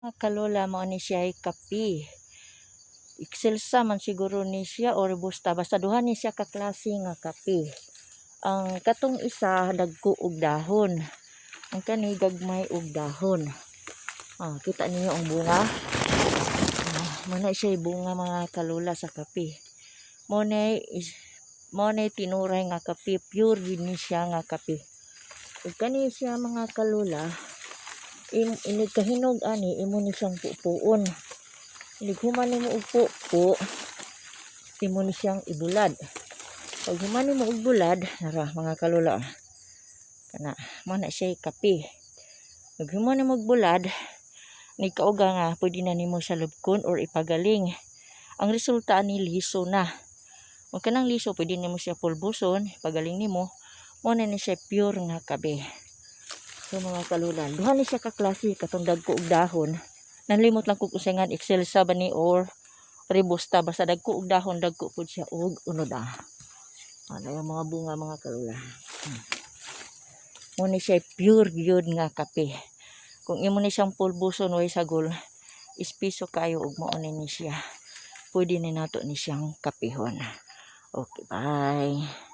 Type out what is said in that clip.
Mga kalola mao ni siya ay kapi. Excelsa man siguro ni siya or robusta basta duha ni siya ka klase nga kapi. Ang katong isa dagko og dahon. Ang kani gagmay og dahon. Kita niyo ang bunga. Muna siya bunga mga kalola sa kapi. Mo nay tinuray nga kapi, pure din ni siya nga kapi. Ug kani siya mga kalola inigkahinog ani imo ni siyang pupuon. Ilighuman nimo og pupo, imo ni siyang ibulad. Pag human nimo og bulad, nara mga kalola. Kana mo na siya kape. Pag human nimo og bulad, ni kauga nga pwede na nimo siya lubkon or ipagaling. Ang resulta ni liso na. Kung kanang liso pwede nimo siya pulbuson, pagaling nimo, mo na ni siya pure nga kape. So mga kalola, duha ni siya ka klase katong dagko og dahon. Nalimot lang kung usengan excelsa ba ni or robusta basta dagko og dahon, dagko pud siya og unod. Ano yung mga bunga mga kalola. Mo ni siya pure gyud nga kape. Kung imo ni siyang pulbuson way sagol, ispiso kayo og mao ni siya. Pwede ni nato ni siyang kapihon. Okay, bye.